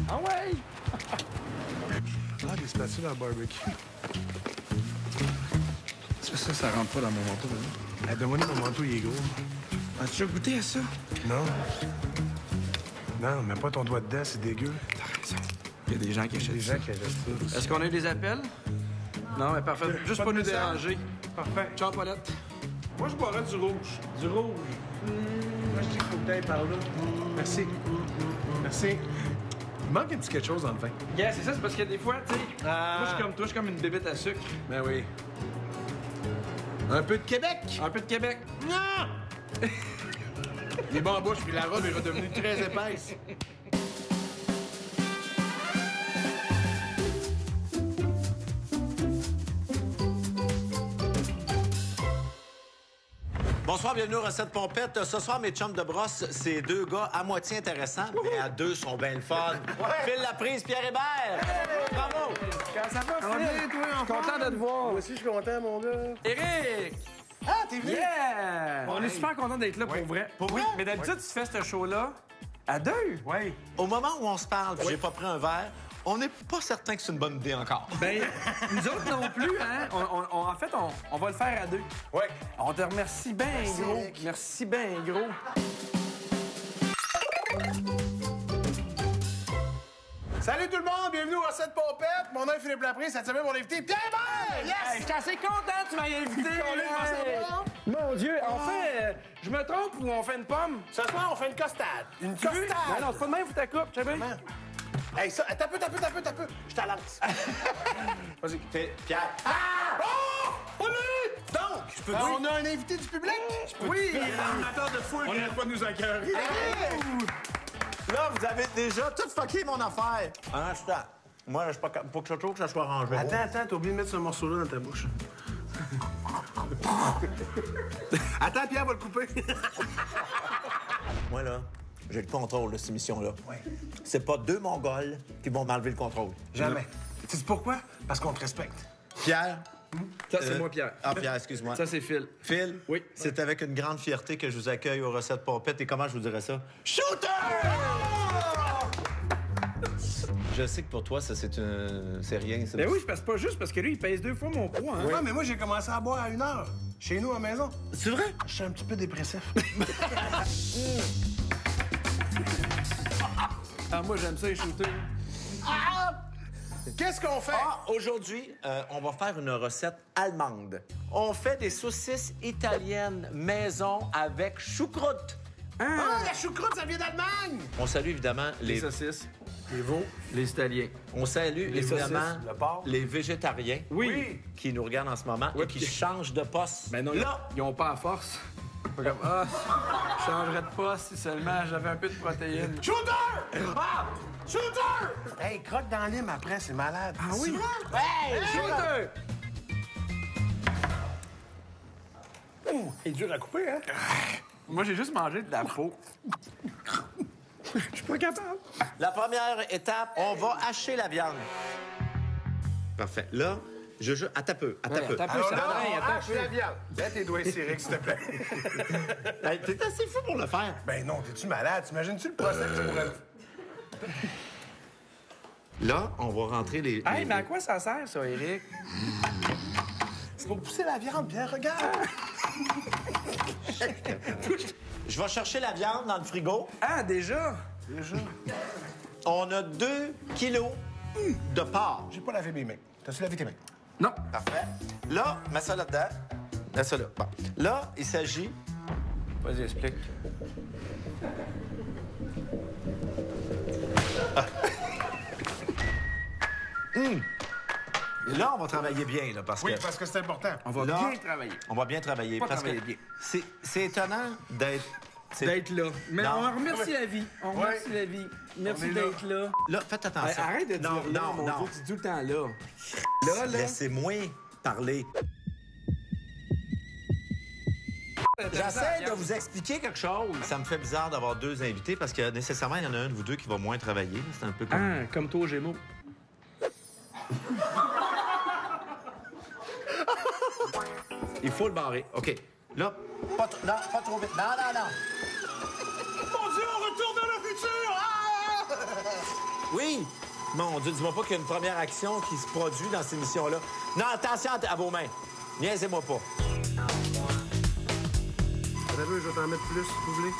Ah ouais! Ah, des spatules à barbecue. Ça rentre pas dans mon manteau, là. Donne-moi mon manteau, il est gros. As-tu déjà goûté à ça? Non. Non, mets pas ton doigt dedans, c'est dégueu. T'as raison. Il y a des gens qui achètent Des ça. gens qui achètent ça. Est-ce qu'on a eu des appels? Non, mais parfait. Juste Pas pas de nous message. déranger. Parfait. Ciao, Paulette. Moi, je boirais du rouge. Du rouge. Moi, je dis qu'il faut que t'ailles par là. Merci. Merci. Il manque un petit quelque chose dans le vin. Yeah, c'est ça, c'est parce que des fois, tu sais, moi, je suis comme toi, je suis comme une bébête à sucre. Ben oui. Un peu de Québec. Un peu de Québec. Non! Il est bon en bouche, puis la robe est redevenue très épaisse. Bonsoir, bienvenue aux Recettes Pompettes. Ce soir, mes chums de brosse, c'est deux gars à moitié intéressants, mais à deux sont bien le fun. Phil Laprise, Pierre Hébert. Bravo! Comment ça va, Phil? Toi, en Content de te voir. Moi aussi, je suis content, mon gars. Eric! Ah, t'es venu? Yeah! On est super content d'être là pour vrai. Pour Oui, vrai? mais d'habitude, tu fais ce show-là à deux. Oui. Au moment où on se parle, puis j'ai pas pris un verre, on n'est pas certain que c'est une bonne idée encore. Ben, nous autres non plus, hein. En fait, on va le faire à deux. Oui. On te remercie bien gros. Eric. Merci bien gros. Salut tout le monde, bienvenue aux Recettes Pompettes. Mon nom est Philippe Laprise, cette semaine, mon invité, Pierre Hébert! Yes! Hey, je suis assez content que tu m'aies invité. Hey. Mon Dieu, en fait, je me trompe ou on fait une pomme? Ce soir, on fait une costade. Une Tu veux? costade! Non, c'est pas de même, faut ta coupe. Tu sais bien? Hey, ça, t'as peu. Je te lance. Vas-y. Pierre. Ah! Oh! Oli! Donc, on a un invité du public? Oui! L'animateur de foule qui n'arrête pas de nous accueillir. Là, vous avez déjà tout fucké mon affaire. Un instant. Moi, je suis pas pour que je trouve que ça soit rangé. Attends, t'as oublié de mettre ce morceau-là dans ta bouche. Attends, Pierre va le couper. Moi, là, j'ai le contrôle de cette émission-là. Oui. C'est pas deux Mongols qui vont m'enlever le contrôle. Jamais. Tu sais pourquoi? Parce qu'on te respecte. Pierre. Ça, c'est moi, Pierre. Ah, Pierre, excuse-moi. Ça, c'est Phil. Phil, Oui. c'est avec une grande fierté que je vous accueille aux Recettes Pompettes. Et comment je vous dirais ça? Shooter! Je sais que pour toi, ça, c'est rien. Ça. Ben oui, c'est pas juste parce que lui, il pèse 2 fois mon poids, hein? Ouais, mais moi, j'ai commencé à boire à 1h. Chez nous, à la maison. C'est vrai? Je suis un petit peu dépressif. Ah, moi, j'aime ça, les shooters. Qu'est-ce qu'on fait? Ah, aujourd'hui, on va faire une recette allemande. On fait des saucisses italiennes maison avec choucroute. Ah, la choucroute, ça vient d'Allemagne! On salue évidemment Les saucisses, Les veaux. les Italiens. On salue évidemment saucisses, le porc. les végétariens Oui. qui nous regardent en ce moment Oui, et qui puis- changent de poste. Ben non, là, ils ont pas à force. Pas comme, ah, je changerais de poste si seulement j'avais un peu de protéines. Shooter! Ah! Shooter! Hey, croque dans l'île après, c'est malade. Ah oui? Hey! Shooter! Ouh, il est dur à couper, hein? Moi, j'ai juste mangé de la peau. Je suis pas capable. la première étape, on va hacher la viande. Parfait. Là, attends peu, attends peu. Attends peu, Alors ça là, va, on attends hache peu. la viande. Mets tes doigts serrés, s'il te plaît. Hey, t'es assez fou pour le faire. Ben non, t'es-tu malade? T'imagines-tu le procès que tu pourrais... Là, on va rentrer les... Hey, mais à quoi ça sert, ça, Eric? C'est pour pousser la viande, bien, regarde. Je vais chercher la viande dans le frigo. Ah, déjà? On a 2 kilos de porc. J'ai pas lavé mes mains. T'as-tu lavé tes mains? Non. Parfait. Là, mets ça là-dedans. Mets ça là. Bon. Là, il s'agit... Vas-y, explique. Là, on va travailler bien, là, parce Oui, que... parce que c'est important. On va Là, bien travailler. On va bien travailler. Pas parce travailler que bien. c'est étonnant d'être... D'être là. Mais Non. on remercie la vie. On remercie Ouais. la vie. Merci On est là. d'être là. Là, faites attention. Hey, arrête de dire non, là, non, mon non. Dieu, tu dis tout le temps là. Là, là. Laissez-moi parler. J'essaie de vous expliquer quelque chose. Ça me fait bizarre d'avoir 2 invités parce que nécessairement, il y en a un de vous deux qui va moins travailler. C'est un peu comme... Ah, comme toi, Gémeaux. Il faut le barrer. OK. Là, pas trop vite. Non. Mon Dieu, on retourne dans le futur! Ah! Oui! Mon Dieu, dis-moi pas qu'il y a une première action qui se produit dans cette émission-là. Non, attention à vos mains. Niaisez-moi pas. T'as vu, je vais t'en mettre plus, si vous voulez.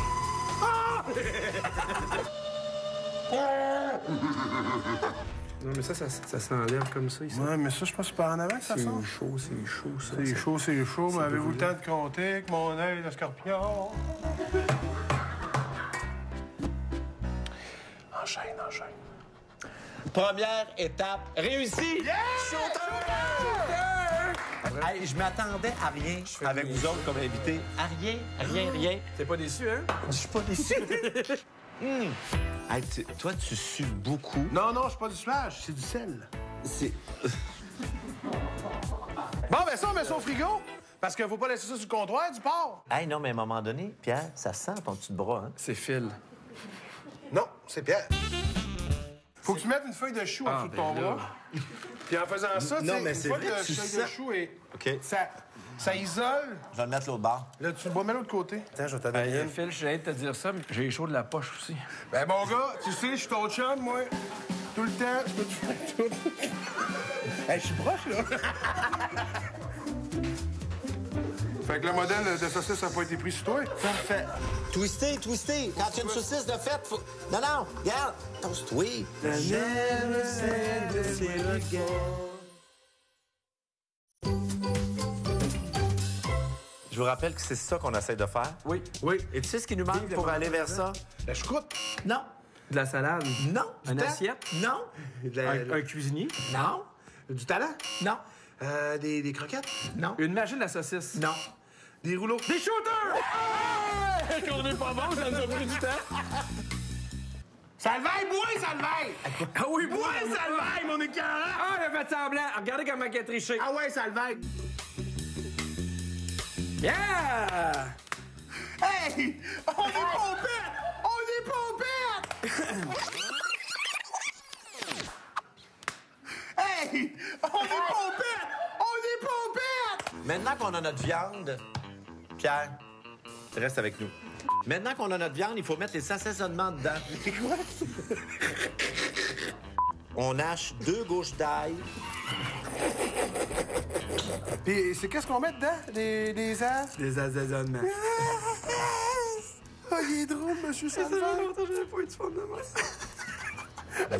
Non, mais ça s'enlève comme ça, ici. Ouais, mais ça, je pense que c'est par en avant que ça sort. C'est chaud, ça. C'est chaud, mais avez-vous le temps de compter avec mon œil de scorpion? Enchaîne. Première étape réussie! Yeah! Hey, je m'attendais à rien avec vous autres comme invités. À rien. T'es pas déçu, hein? Je suis pas déçu. Hey, toi, tu sues beaucoup. Non, c'est pas du suage, c'est du sel. C'est... Bon, ben ça, on met ça au frigo. Parce qu'il faut pas laisser ça sur le comptoir du porc. Hey, non, mais à un moment donné, Pierre, ça sent ton petit bras, hein? C'est Phil. Non, c'est Pierre. Faut que tu mettes une feuille de chou en dessous de ton ben là. bras. Puis en faisant ça, tu Non, sais, mais une c'est fois vrai, que tu la feuille sens. de chou est... OK. Ça isole. Je vais le mettre l'autre bord. Là, tu le bois, mets l'autre côté. Attends, je vais t'en donner Hey, une. Phil, je viens de te dire ça, mais j'ai chaud de la poche aussi. Ben, mon gars, tu sais, je suis ton chum, moi. Tout le temps, je peux te faire tout. Hey, je suis proche, là. Fait que le modèle de saucisse n'a pas été pris sur toi. Parfait. Twister. Quand tu as une saucisse de fête, faut... Non, regarde. Toast-toi. Je vous rappelle que c'est ça qu'on essaie de faire. Oui. Et tu sais ce qui nous manque pour aller vers ça? La choucroute. Non. De la salade. Non. Une assiette. Non. Un cuisinier. Non. Du talent. Non. Des croquettes. Non. Une machine à saucisse. Non. Des rouleaux. Des shooters! Qu'on est pas bon, ça nous a pris du temps. Salvaille, bois, Salvaille! Ah oui, Bois, Salvaille, mon écœurant! Ah, il a fait semblant. Regardez comment il a triché. Ah ouais, Salvaille! Yeah! Hey! On est pompettes! On est pompettes! Hey! On est pompettes! On est pompettes! Maintenant qu'on a notre viande, Pierre, reste avec nous. Maintenant qu'on a notre viande, il faut mettre les assaisonnements dedans. On hache 2 gouches d'ail. Puis c'est qu'est-ce qu'on met dedans? Des as? Des assaisonnements. Ah, il est drôle, monsieur Salvaille. J'avais pas eu de fond de moi.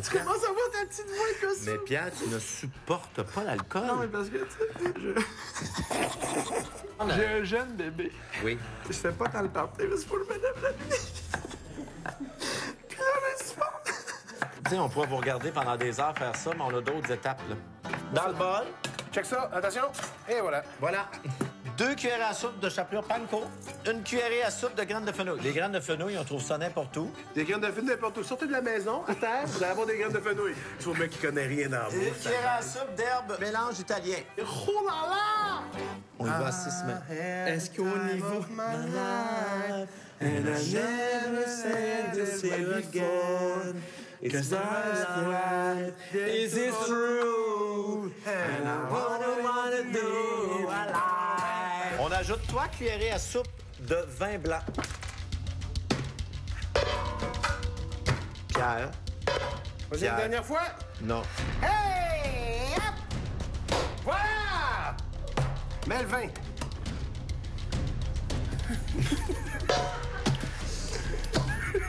Tu commences à voir ta petite voix comme ça? Mais Pierre, tu ne supportes pas l'alcool. Non, mais parce que, tu sais, j'ai un jeune bébé. Oui. Je fais pas tant le party, mais c'est pour le mettre la nuit. Puis là, mais c'est pas... Tu sais, on pourrait vous regarder pendant des heures faire ça, mais on a d'autres étapes, là. Dans le bol, Check ça, attention. Et voilà. voilà. 2 cuillerées à soupe de chapelure panko. 1 cuillerée à soupe de graines de fenouil. Les graines de fenouil, on trouve ça n'importe où. Des graines de fenouil n'importe où. Sortez de la maison, à terre, vous allez avoir des graines de fenouil. Tu vois, le mec qui connaît rien dans la 1 bouffe. cuillerée à soupe d'herbe mélange italien. Oh là là! On y va à 6 semaines. Est-ce qu'au niveau... And I never said this way before. Cause I lied. Is it true? And I wanna do I lie. On ajoute 3 cuillerées à soupe de vin blanc. Pierre. Vas-y, Pierre. une dernière fois. Non. Hey! Hop! Voilà! Mets le vin.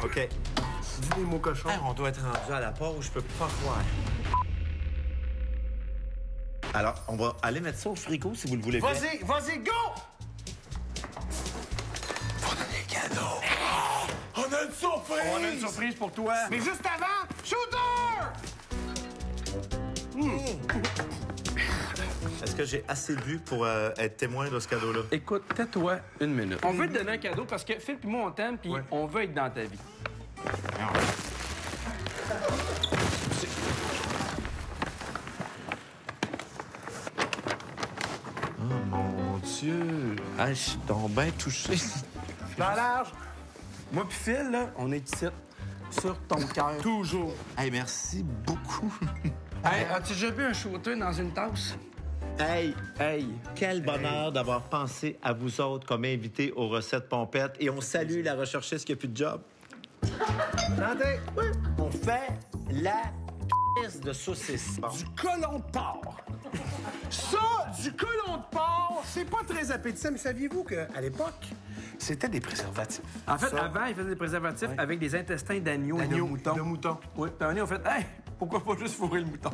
OK. Dis des mots cochons. Hey, on doit être rendu à la pause, je peux pas croire. Alors, on va aller mettre ça au frigo si vous le voulez bien. Vas-y, go! On a une surprise! On a une surprise pour toi. Mais juste avant, shooter! Est-ce que j'ai assez bu pour être témoin de ce cadeau-là? Écoute, tais-toi une minute. On veut te donner un cadeau parce que Phil et moi, on t'aime, puis on veut être dans ta vie. Oh mon Dieu! Ah, je suis donc bien touché. Dans large. Moi puis Phil, là, on est ici, sur ton cœur. Toujours. Hey, merci beaucoup. Hey, as-tu déjà vu un shooter dans une tasse? Hey, Hey. quel bonheur d'avoir pensé à vous autres comme invités aux recettes pompettes. Et on salue la recherchiste qui a plus de job. Santé. On fait la pièce de saucisse. Bon. Du colon de porc. Ça, du colon de porc, c'est pas très appétissant, mais saviez-vous qu'à l'époque, c'était des préservatifs? En fait, avant, ils faisaient des préservatifs avec des intestins d'agneau et de mouton. De mouton. Oui, puis un moment, on fait, hey, pourquoi pas juste fourrer le mouton?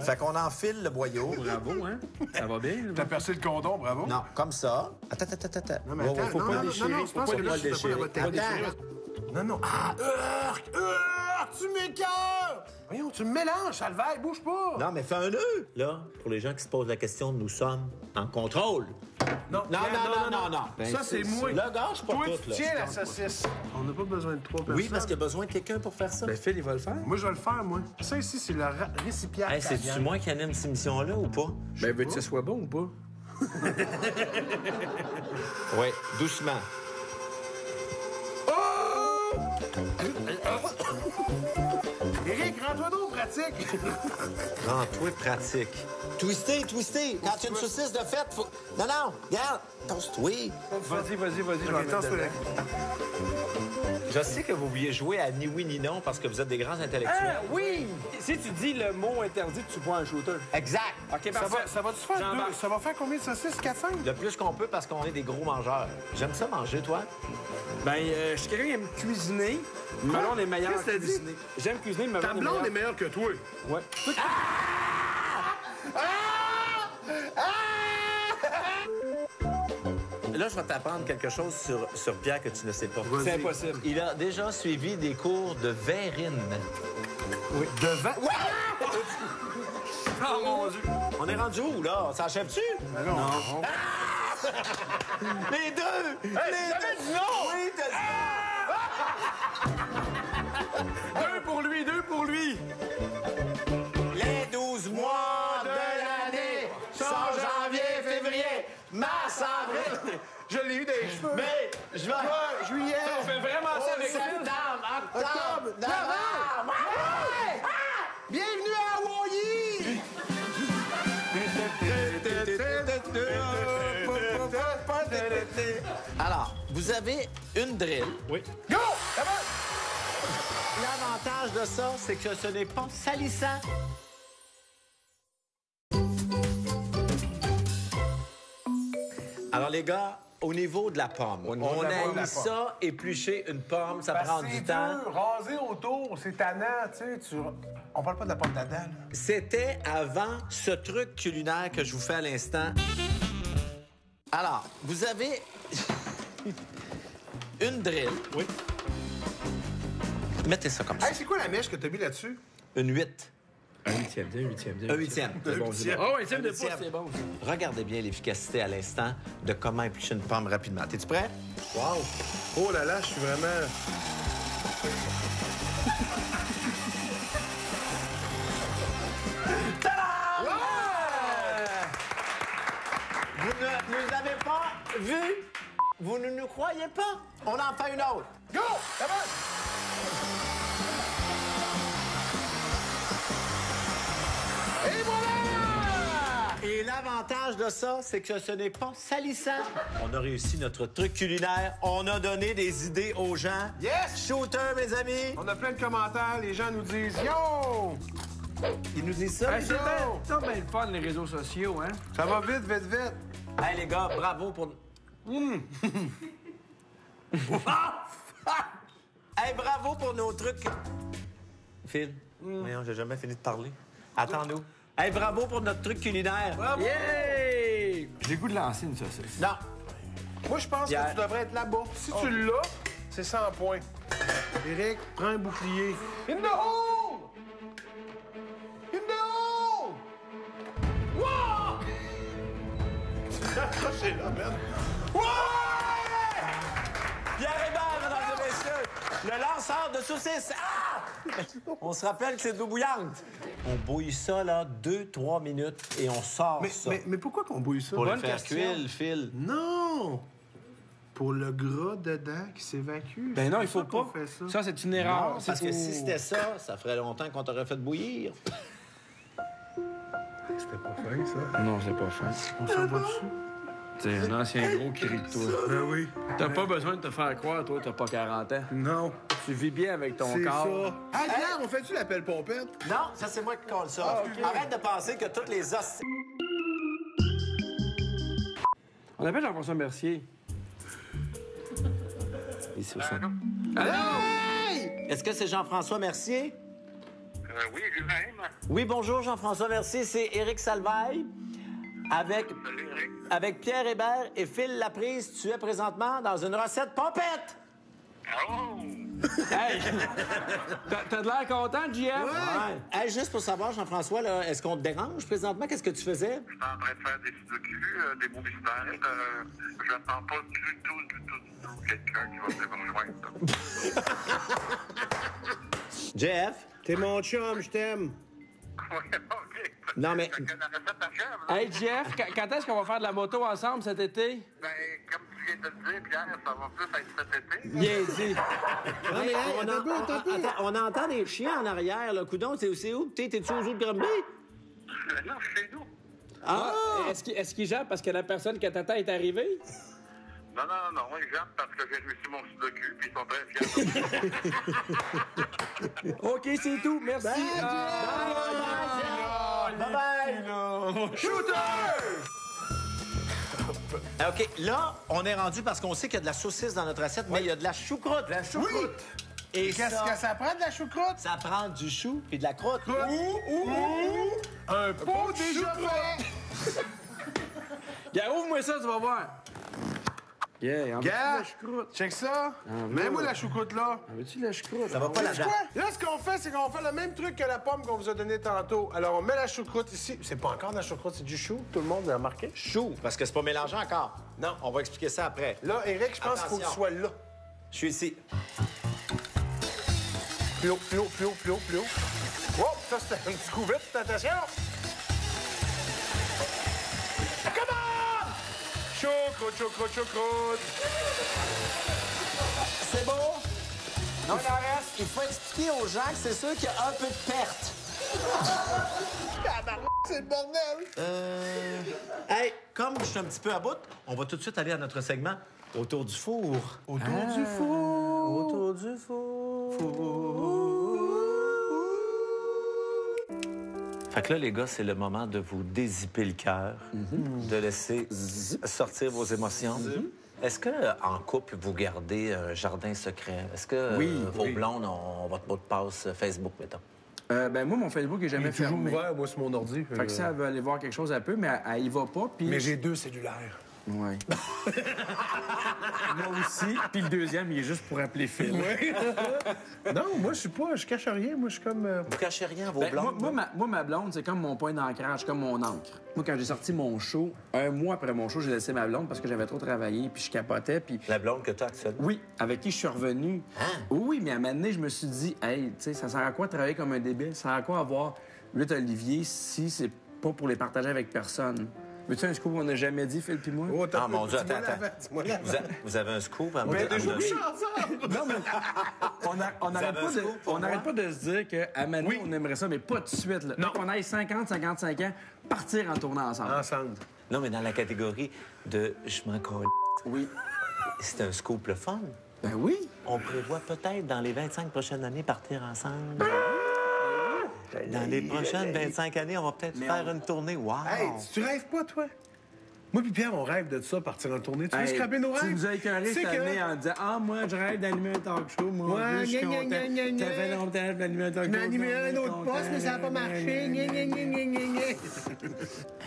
Fait qu'on enfile le boyau. Bravo, hein? Ça va bien? T'as percé le condom, bravo. Non, comme ça. Attends. Non, mais attends, faut pas le déchirer. je pense que là, tu fais pas la bonne technique. Attends. Non. Ah, tu m'écoeures! Voyons, tu me mélanges, Salvaire, bouge pas! Non, mais fais un nœud. Là, pour les gens qui se posent la question, nous sommes en contrôle. Non. Ben, Ça, c'est moi. Là, gâche pas Toi, tout, tu là. tiens la saucisse. On n'a pas besoin de trois personnes. Oui, parce qu'il y a besoin de quelqu'un pour faire ça. Ben, Phil, il va le faire. Moi, je vais le faire, moi. Ça, ici, c'est le récipient. Hey, c'est-tu moi qui anime cette émission-là ou pas? Ben, veux-tu que ce soit bon ou pas? Oui, doucement. Éric, rends-toi donc pratique. Rends-toi pratique. Twister. Quand tu as une saucisse de fête, faut... Non, regarde. Toast-toi. Vas-y, je vais en mettre dedans. Je sais que vous vouliez jouer à ni oui ni non parce que vous êtes des grands intellectuels. Ah, oui! Si tu dis le mot interdit, tu bois un shooter. Exact. OK, parfait. Ça va-tu faire J'embarque. deux? Ça va faire combien de saucisses? 4-5? Le plus qu'on peut parce qu'on est des gros mangeurs. J'aime ça manger, toi. Ben, je suis quelqu'un qui aime cuisiner. Ma blonde est meilleure Qu'est-ce que à t'as dit? cuisiner. J'aime cuisiner, mais ma Ta blonde est meilleure que toi. Ouais. Là, je vais t'apprendre quelque chose sur Pierre que tu ne sais pas. C'est impossible. Il a déjà suivi des cours de verrine. Oui. Devant? Oh mon Dieu! On est rendu où, là? Ça achève-tu? Non. Les deux! Les deux! Non! Oui, t'as dit... Deux pour lui! Les 12 mois de l'année sont janvier, février, mars, avril, Je l'ai eu des cheveux. mai, juin, Juillet. On fait vraiment ça avec Phil. septembre, octobre, Octobre, novembre. Ouais! Bienvenue à Hawaii! Alors, vous avez une drill. Oui. Go! Ça va? L'avantage de ça, c'est que ce n'est pas salissant. Alors, les gars, au niveau de la pomme, on niveau de la a pomme. mis ça, éplucher une pomme, ça prend du C'est temps. dur, raser autour, c'est tannant, tu sais. On parle pas de la pomme d'Adam. C'était avant ce truc culinaire que je vous fais à l'instant. Alors, vous avez une drill. Oui. Mettez ça comme ça. Hey, c'est quoi la mèche que t'as mis là-dessus? Une 8. Un huitième. Un huitième. C'est bon, c'est bon. Oh, un huitième de pouce, huitième. c'est bon. Regardez bien l'efficacité à l'instant de comment éplucher une pomme rapidement. T'es-tu prêt? Wow! Oh là là, je suis vraiment... Vous ne nous avez pas vus? Vous ne nous croyez pas? On en fait une autre. Go! Ça va? Et voilà! Et l'avantage de ça, c'est que ce n'est pas salissant. On a réussi notre truc culinaire. On a donné des idées aux gens. Yes! Shooter, mes amis. On a plein de commentaires, les gens nous disent « Yo! Ils nous disent ça. Hey, c'est bien le fun, les réseaux sociaux, hein? Ça va vite, vite, vite! Hey, les gars, bravo pour... Hey, bravo pour nos trucs. Phil, voyons, j'ai jamais fini de parler. Attends-nous. Hey, bravo pour notre truc culinaire. Bravo! Yay! J'ai le goût de lancer une saucisse. Non. Moi, je pense Pierre. que tu devrais être là-bas. Si tu l'as, c'est 100 points. Éric, prends un bouclier. In the hole! In the hole! Wow! C'est là, man. Ouais! Pierre Hébert, mesdames et messieurs, le lanceur de saucisses. Ah! On se rappelle que c'est d'eau bouillante. On bouille ça, là, 2-3 minutes et on sort ça. Mais pourquoi qu'on bouille ça? Pour le bonne faire question. cuire, Phil. Non! Pour le gras dedans qui s'évacue. Ben non, C'est il faut pour pas. ça qu'on fait ça. Ça, c'est une erreur. Non, C'est parce que pour- si c'était ça, ça ferait longtemps qu'on t'aurait fait bouillir. C'était pas fin, ça. Non, c'est pas fin. On s'en va dessus. T'es un ancien gros qui rit de toi. Ben oui. T'as pas besoin de te faire croire, toi, t'as pas 40 ans. Non. Tu vis bien avec ton C'est corps. ça. Ah, Pierre, on fait-tu l'appel pompette? Non, ça, c'est moi qui colle ça. Arrête de penser que toutes les os... On appelle Jean-François Mercier. Ici au son. Allô? Est-ce que c'est Jean-François Mercier? Oui, lui-même. Oui, bonjour, Jean-François Mercier. C'est Éric Salvaille. Salut, Eric. Avec Pierre Hébert et Phil Laprise, tu es présentement dans une recette pompette! Oh! Hey! T'as de l'air content, JF? Ouais. Hey, juste pour savoir, Jean-François, là, est-ce qu'on te dérange présentement? Qu'est-ce que tu faisais? Je suis en train de faire des sudoku, des mots mystères. Je n'attends pas du tout quelqu'un qui va venir me rejoindre. Jeff? T'es mon chum, je t'aime. Oui, OK. Non, mais- Fait que la recette achève, là. Hey, Jeff, quand est-ce qu'on va faire de la moto ensemble cet été? Ben, comme tu viens de le dire, Pierre, ça va plus être cet été. Bien dit. Hey, on entend des chiens en arrière, là. Coudon, c'est où? T'es-tu aux eaux de Granby? Non, chez nous. Ah! Est-ce qu'il jappe parce que la personne que t'attends est arrivée? Non, ils jappent parce que j'ai réussi mon sudoku, puis ils sont très fiers. OK, c'est tout. Merci. Bye-bye! OK, là, on est rendu parce qu'on sait qu'il y a de la saucisse dans notre assiette, mais il y a de la choucroute. La choucroute. Oui. Et Qu'est-ce que ça prend de la choucroute? ça prend du chou puis de la croûte. Un pot déjà fait. Gars, ouvre-moi ça, tu vas voir. Yeah, en Gars, veux-tu la choucroute? check ça. Mets-moi la choucroute là. En veux-tu la choucroute? Ça va pas Sais-tu là-dedans. quoi? Là, ce qu'on fait, c'est qu'on fait le même truc que la pomme qu'on vous a donnée tantôt. Alors, on met la choucroute ici. C'est pas encore de la choucroute, c'est du chou. Tout le monde l'a remarqué. Chou, parce que c'est pas mélangé encore. Non, on va expliquer ça après. Là, Eric, je pense qu'il faut que tu Attention. sois là. Je suis ici. Plus haut, plus haut, plus haut, plus haut, plus haut. Oh, ça, c'était un petit coup vite. Attention. Come on! Choucroute, choucroute, choucroute. C'est beau? Non, il en reste. Il faut expliquer aux gens que c'est sûr qu'il y a un peu de perte. C'est le bordel. Hey, comme je suis un petit peu à bout, on va tout de suite aller à notre segment Autour du four. Autour du four. Autour du four. Fait que là, les gars, c'est le moment de vous dézipper le cœur, de laisser sortir vos émotions. Est-ce que en couple, vous gardez un jardin secret? Est-ce que vos blondes ont votre mot de passe Facebook, mettons? Ben moi, mon Facebook est Il jamais est toujours fermé. ouvert, moi, sur mon ordi. Fait que ça, elle veut aller voir quelque chose un peu, mais elle y va pas. Puis... Mais j'ai 2 cellulaires. Ouais. Moi aussi. Puis le deuxième, il est juste pour appeler Phil. Non, moi, je cache rien. Moi, je suis comme... Vous cachez rien à vos Ben, blondes? moi, ma blonde, c'est comme mon point d'ancrage, comme mon encre. Moi, quand j'ai sorti mon show, un mois après mon show, j'ai laissé ma blonde parce que j'avais trop travaillé, puis je capotais, puis... La blonde que tu as actuellement? Oui, avec qui je suis revenu. Oui, mais à un moment donné, je me suis dit, hey, tu sais, ça sert à quoi de travailler comme un débile? Ça sert à quoi avoir 8 Olivier si c'est pas pour les partager avec personne? Veux-tu un scoop qu'on n'a jamais dit, Phil puis moi? Oh, Ah, mon Dieu, dis-moi attends. l'avant, dis-moi l'avant. Vous avez un scoop à me Ben, à me déjà, donner? Non, mais on n'arrête avez un scoop pour moi? pas de se dire qu'à Manon, on aimerait ça, mais pas tout de suite. Là. Non. Qu'on aille 50, 55 ans, partir en tournant ensemble. Ensemble. Non, mais dans la catégorie de « je m'en colle Oui. », c'est un scoop le fun. Ben oui. On prévoit peut-être dans les 25 prochaines années partir ensemble. Dans les prochaines 25 années, on va peut-être faire une tournée. Wow! Hey, tu rêves pas, toi? Moi puis Pierre, on rêve de ça, partir en tournée. Tu veux Hey, scraper nos rêves? Tu nous as écœurés Tu sais cette que- année en disant « Ah, moi, je rêve d'animer un talk show. Moi, Ouais, je suis gna, content. gna, gna, gna. Ça fait longtemps que d'animer un talk show. On a animé un autre content. poste, mais ça n'a pas marché. Gna, gna, gna, gna, gna, gna.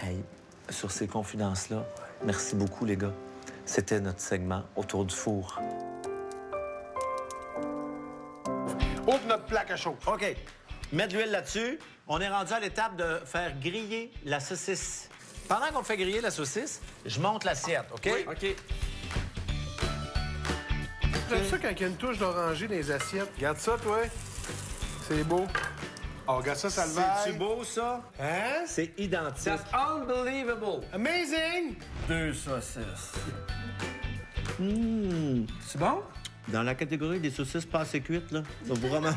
Hey, sur ces confidences-là, merci beaucoup, les gars. C'était notre segment Autour du four. Ouvre notre plaque à chaud. OK. Mettre de l'huile là-dessus. On est rendu à l'étape de faire griller la saucisse. Pendant qu'on fait griller la saucisse, je monte l'assiette, OK? OK. J'aime ça quand il y a une touche d'oranger dans les assiettes. Regarde ça, toi. C'est beau. Oh, regarde ça, ça le C'est-tu beau, ça? Hein? C'est identique. Unbelievable. Amazing! 2 saucisses. C'est bon? Dans la catégorie des saucisses pas assez cuites, là, ça vaut vraiment...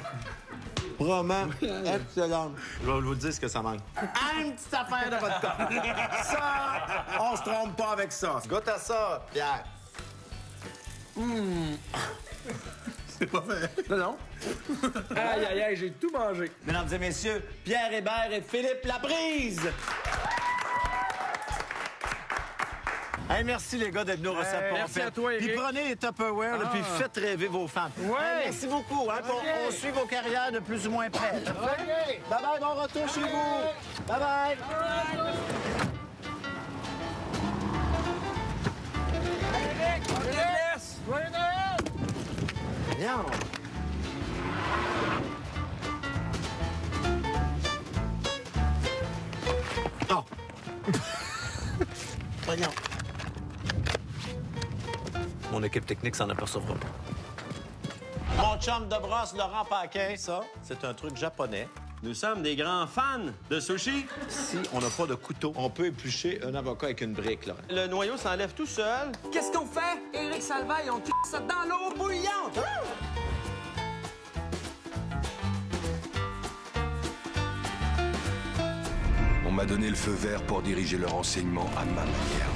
Vraiment excellente. Je vais vous dire ce que ça manque. Une petite affaire de votre corps. Ça, on se trompe pas avec ça. Goûte à ça, Pierre. C'est pas fait. Non. Aïe, aïe, aïe, j'ai tout mangé. Mesdames et messieurs, Pierre Hébert et Philippe Laprise. Hey, merci les gars d'être venus au recette merci à toi, Éric. Puis prenez les Tupperware, puis faites rêver vos fans. Ouais. Merci beaucoup. Hein, on suit vos carrières de plus ou moins près. OK. Bye-bye, bon retour chez vous. Bye-bye. On te laisse. Joyeux Noël. Viens. Oh. Voyons. Mon équipe technique s'en apercevra pas. Mon chum de brosse, Laurent Paquin, ça, c'est un truc japonais. Nous sommes des grands fans de sushi. Si on n'a pas de couteau, on peut éplucher un avocat avec une brique, là. Le noyau s'enlève tout seul. Qu'est-ce qu'on fait? Éric Salvaille, on ça dans l'eau bouillante. On m'a donné le feu vert pour diriger le renseignement à ma manière.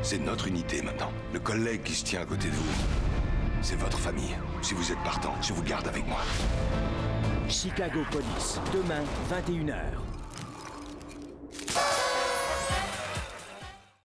C'est notre unité maintenant. Le collègue qui se tient à côté de vous, c'est votre famille. Si vous êtes partant, je vous garde avec moi. Chicago Police, demain, 21h.